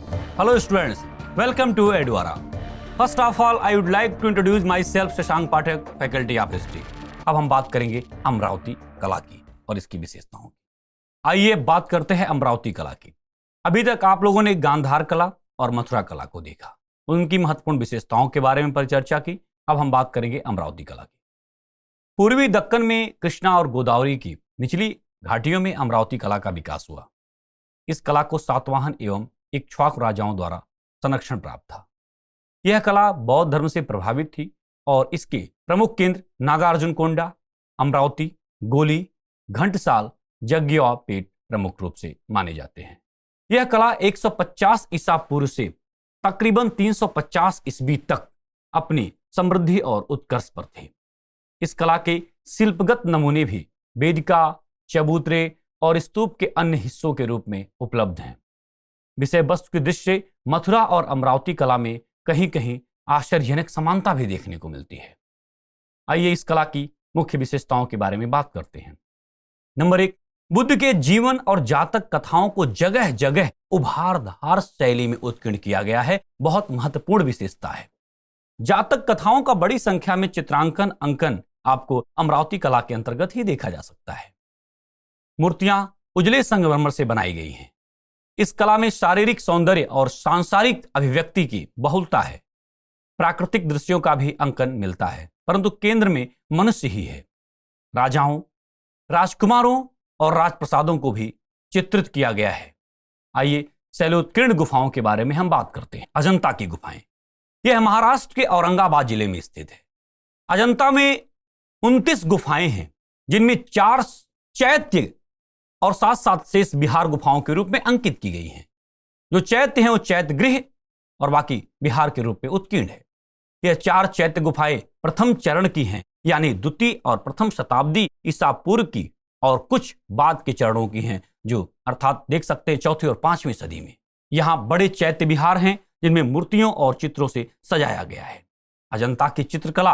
Hello students, welcome to Edwara. First of all, I would like to introduce myself, Shashank Pathak, faculty of history. अब हम बात करेंगे अमरावती कला की और इसकी विशेषताओं की। आइए बात करते हैं अमरावती कला की। अभी तक आप लोगों ने गांधार कला और मथुरा कला को देखा, उनकी महत्वपूर्ण विशेषताओं के बारे में परिचर्चा की। अब हम बात करेंगे अमरावती कला की। पूर्वी दक्कन में कृष्णा और गोदावरी की निचली घाटियों में अमरावती कला का विकास हुआ। इस कला को सातवाहन एवं इक्ष्वाकु राजाओं द्वारा संरक्षण प्राप्त था। यह कला बौद्ध धर्म से प्रभावित थी और इसके प्रमुख केंद्र नागार्जुनकोंडा, अमरावती, गोली, घंटसाल, जग्गियापेट प्रमुख रूप से माने जाते हैं। यह कला 150 ईसा पूर्व से तकरीबन 350 ईस्वी तक अपनी समृद्धि और उत्कर्ष पर थी। इस कला के शिल्पगत नमूने भी वेदिका, चबूतरे और स्तूप के अन्य हिस्सों के रूप में उपलब्ध हैं। विषय वस्तु की दृष्टि से मथुरा और अमरावती कला में कहीं कहीं आश्चर्यजनक समानता भी देखने को मिलती है। आइए इस कला की मुख्य विशेषताओं के बारे में बात करते हैं। नंबर 1, बुद्ध के जीवन और जातक कथाओं को जगह जगह उभारधार शैली में उत्कीर्ण किया गया है। बहुत महत्वपूर्ण विशेषता है। जातक कथाओं का बड़ी संख्या में चित्रांकन अंकन आपको अमरावती कला के अंतर्गत ही देखा जा सकता है। मूर्तियां उजले संगमरमर से बनाई गई हैं। इस कला में शारीरिक सौंदर्य और सांसारिक अभिव्यक्ति की बहुलता है। प्राकृतिक दृश्यों का भी अंकन मिलता है, परंतु केंद्र में मनुष्य ही है। राजाओं, राजकुमारों और राजप्रसादों को भी चित्रित किया गया है। आइए शैलोत्कीर्ण गुफाओं के बारे में हम बात करते हैं। अजंता की गुफाएं, यह महाराष्ट्र के औरंगाबाद जिले में स्थित है। अजंता में 29 गुफाएं हैं, जिनमें 4 चैत्य और साथ साथ शेष विहार गुफाओं के रूप में अंकित की गई हैं। जो चैत्य हैं वो चैत्य गृह और बाकी विहार के रूप में उत्कीर्ण है। यह 4 चैत्य गुफाएं प्रथम चरण की हैं, यानी द्वितीय और प्रथम शताब्दी ईसा पूर्व की, और कुछ बाद के चरणों की हैं, जो अर्थात देख सकते हैं 4वीं और 5वीं सदी में। यहाँ बड़े चैत्य विहार हैं जिनमें मूर्तियों और चित्रों से सजाया गया है। अजंता की चित्रकला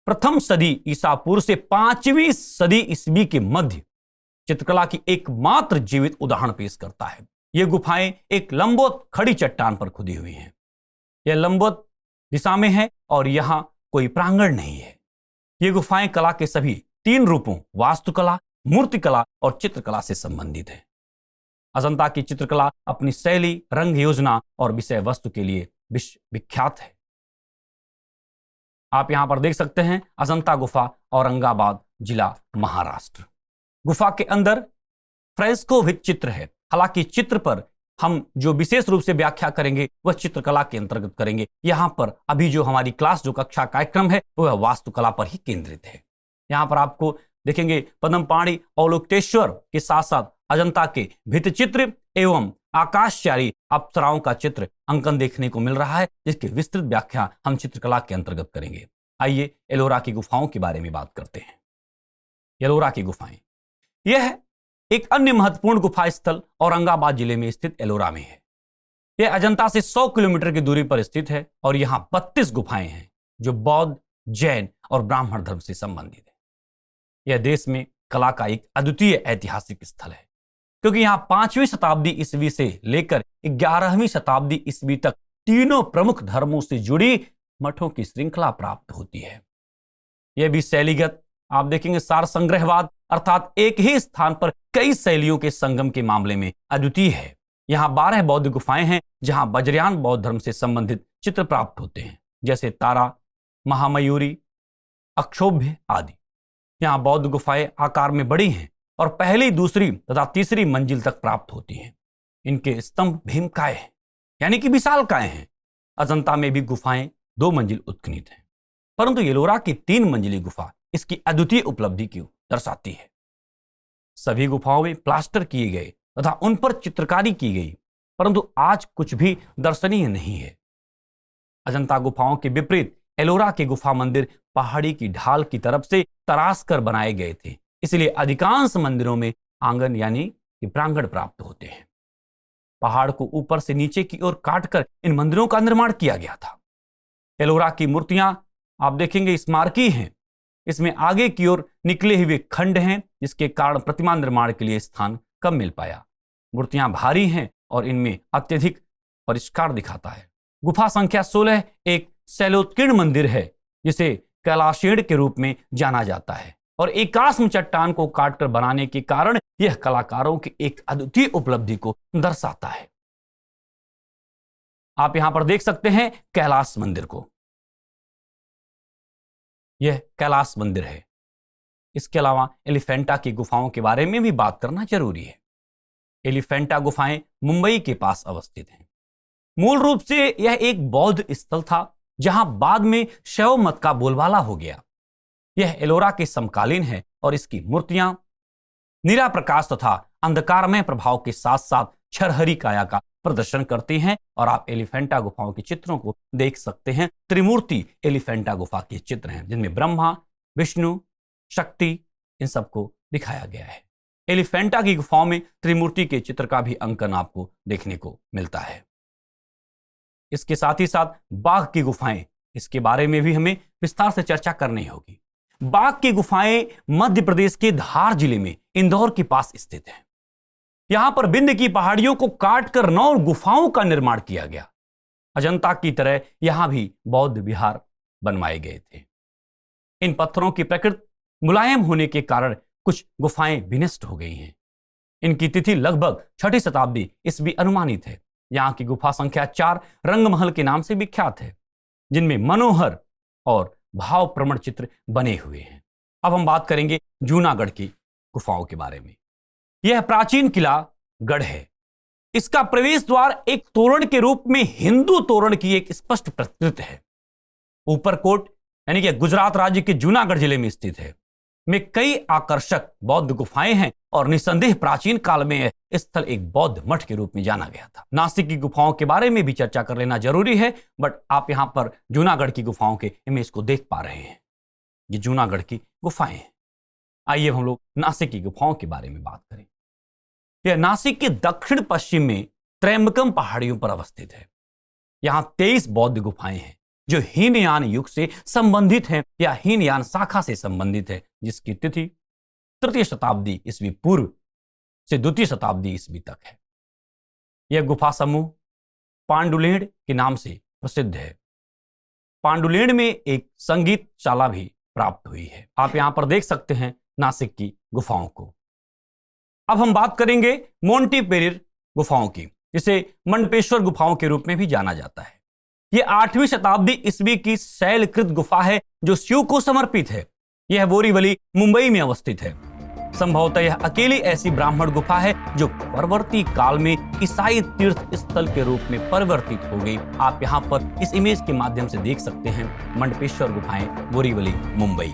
प्रथम सदी ईसा पूर्व से 5वीं सदी ईस्वी के मध्य चित्रकला की एकमात्र जीवित उदाहरण पेश करता है। ये गुफाएं एक लंबवत खड़ी चट्टान पर खुदी हुई हैं। यह लंबवत दिशा में है और यहां कोई प्रांगण नहीं है। ये गुफाएं कला के सभी 3 रूपों वास्तुकला, मूर्तिकला और चित्रकला से संबंधित है। अजंता की चित्रकला अपनी शैली, रंग योजना और विषय वस्तु के लिए विश्व विख्यात है। आप यहां पर देख सकते हैं अजंता गुफा, औरंगाबाद जिला, महाराष्ट्र। गुफा के अंदर फ्रेस्को भी चित्र है। हालांकि चित्र पर हम जो विशेष रूप से व्याख्या करेंगे वह चित्रकला के अंतर्गत करेंगे। यहां पर अभी जो हमारी क्लास, जो कक्षा कार्यक्रम है, वह वास्तुकला पर ही केंद्रित है। यहां पर आपको देखेंगे पद्मपाणि अवलोकितेश्वर के साथ साथ अजंता के भित्ति चित्र एवं आकाशचारी अप्सराओं का चित्र अंकन देखने को मिल रहा है, जिसकी विस्तृत व्याख्या हम चित्रकला के अंतर्गत करेंगे। आइए एलोरा की गुफाओं के बारे में बात करते हैं। एलोरा की गुफाएं, यह एक अन्य महत्वपूर्ण गुफा स्थल औरंगाबाद जिले में स्थित एलोरा में है। यह अजंता से 100 किलोमीटर की दूरी पर स्थित है और यहां 32 गुफाएं हैं जो बौद्ध, जैन और ब्राह्मण धर्म से संबंधित है। यह देश में कला का एक अद्वितीय ऐतिहासिक स्थल है, क्योंकि यहां 5वीं शताब्दी ईस्वी से लेकर 11वीं शताब्दी ईस्वी तक तीनों प्रमुख धर्मों से जुड़ी मठों की श्रृंखला प्राप्त होती है। यह भी शैलीगत आप देखेंगे सार संग्रहवाद, अर्थात एक ही स्थान पर कई शैलियों के संगम के मामले में अद्वितीय है। यहाँ 12 बौद्ध गुफाएं हैं जहां वज्रयान बौद्ध धर्म से संबंधित चित्र प्राप्त होते हैं, जैसे तारा, महामयूरी, अक्षोभ्य आदि। यहाँ बौद्ध गुफाएं आकार में बड़ी हैं और पहली, दूसरी तथा तीसरी मंजिल तक प्राप्त होती हैं। इनके स्तंभ भीमकाय हैं, यानी कि विशालकाय हैं। अजंता में भी गुफाएं 2 मंजिल उत्कीर्णित हैं, परंतु एलोरा की 3 मंजिली गुफा इसकी अद्वितीय उपलब्धि को दर्शाती है। सभी गुफाओं में प्लास्टर किए गए तथा उन पर चित्रकारी की गई, परंतु आज कुछ भी दर्शनीय नहीं है। अजंता गुफाओं के विपरीत एलोरा के गुफा मंदिर पहाड़ी की ढाल की तरफ से तराश कर बनाए गए थे, इसलिए अधिकांश मंदिरों में आंगन यानी कि प्रांगण प्राप्त होते हैं। पहाड़ को ऊपर से नीचे की ओर काटकर इन मंदिरों का निर्माण किया गया था। एलोरा की मूर्तियां आप देखेंगे स्मारकी हैं। इसमें आगे की ओर निकले हुए खंड हैं, जिसके कारण प्रतिमा निर्माण के लिए स्थान कम मिल पाया। मूर्तियां भारी हैं और इनमें अत्यधिक परिष्कार दिखाता है। गुफा संख्या 16 एक शैलोत्कीर्ण मंदिर है जिसे कैलाशेड के रूप में जाना जाता है और एकास्म चट्टान को काटकर बनाने के कारण यह कलाकारों की एक अद्वितीय उपलब्धि को दर्शाता है। आप यहां पर देख सकते हैं कैलाश मंदिर को। यह कैलाश मंदिर है। इसके अलावा एलिफेंटा की गुफाओं के बारे में भी बात करना जरूरी है। एलिफेंटा गुफाएं मुंबई के पास अवस्थित हैं। मूल रूप से यह एक बौद्ध स्थल था जहां बाद में शैव मत का बोलबाला हो गया। यह एलोरा के समकालीन है और इसकी मूर्तियां नीला प्रकाश तथा अंधकारमय प्रभाव के साथ साथ छरहरी काया का प्रदर्शन करती हैं और आप एलिफेंटा गुफाओं के चित्रों को देख सकते हैं। त्रिमूर्ति एलिफेंटा गुफा के चित्र हैं जिनमें ब्रह्मा, विष्णु, शक्ति इन सबको दिखाया गया है। एलिफेंटा की गुफाओं में त्रिमूर्ति के चित्र का भी अंकन आपको देखने को मिलता है। इसके साथ ही साथ बाघ की गुफाएं, इसके बारे में भी हमें विस्तार से चर्चा करनी होगी। बाघ की गुफाएं मध्य प्रदेश के धार जिले में इंदौर के पास स्थित है। यहां पर विंध्य की पहाड़ियों को काटकर 9 गुफाओं का निर्माण किया गया। अजंता की तरह यहां भी बौद्ध विहार बनवाए गए थे। इन पत्थरों की प्रकृति मुलायम होने के कारण कुछ गुफाएं विनष्ट हो गई हैं। इनकी तिथि लगभग 6ठी शताब्दी ईस्वी अनुमानित है। यहां की गुफा संख्या 4 रंगमहल के नाम से विख्यात है, जिनमें मनोहर और भावप्रवण चित्र बने हुए हैं। अब हम बात करेंगे जूनागढ़ की गुफाओं के बारे में। यह प्राचीन किला गढ़ है। इसका प्रवेश द्वार एक तोरण के रूप में हिंदू तोरण की एक स्पष्ट प्रतिकृति है। ऊपरकोट यानी कि गुजरात राज्य के जूनागढ़ जिले में स्थित है। में कई आकर्षक बौद्ध गुफाएं हैं और निसंदेह प्राचीन काल में यह स्थल एक बौद्ध मठ के रूप में जाना गया था। नासिक की गुफाओं के बारे में भी चर्चा कर लेना जरूरी है, बट आप यहां पर जूनागढ़ की गुफाओं के इमेज को देख पा रहे हैं। ये जूनागढ़ की गुफाएं हैं। आइए हम लोग नासिक की गुफाओं के बारे में बात करें। यह नासिक के दक्षिण पश्चिम में त्रयंबकम पहाड़ियों पर अवस्थित है। यहां 23 बौद्ध गुफाएं हैं जो हीनयान युग से संबंधित हैं या हीनयान शाखा से संबंधित है, जिसकी तिथि 3य शताब्दी ईस्वी पूर्व से 2य शताब्दी ईस्वी तक है। यह गुफा समूह पांडुलेंड के नाम से प्रसिद्ध है। पांडुलेंड में एक संगीतशाला भी प्राप्त हुई है। आप यहां पर देख सकते हैं नासिक की गुफाओं को। अब हम बात करेंगे मोंटीपेरियर गुफाओं की, जिसे मंडपेश्वर गुफाओं के रूप में भी जाना जाता है। यह 8वीं शताब्दी ईस्वी की शैलकृत गुफा है जो शिव को समर्पित है। यह बोरीवली मुंबई में अवस्थित है। संभवतः यह अकेली ऐसी ब्राह्मण गुफा है जो परवर्ती काल में ईसाई तीर्थ स्थल के रूप में परिवर्तित हो गई। आप यहां पर इस इमेज के माध्यम से देख सकते हैं मंडपेश्वर गुफाएं, बोरीवली, मुंबई।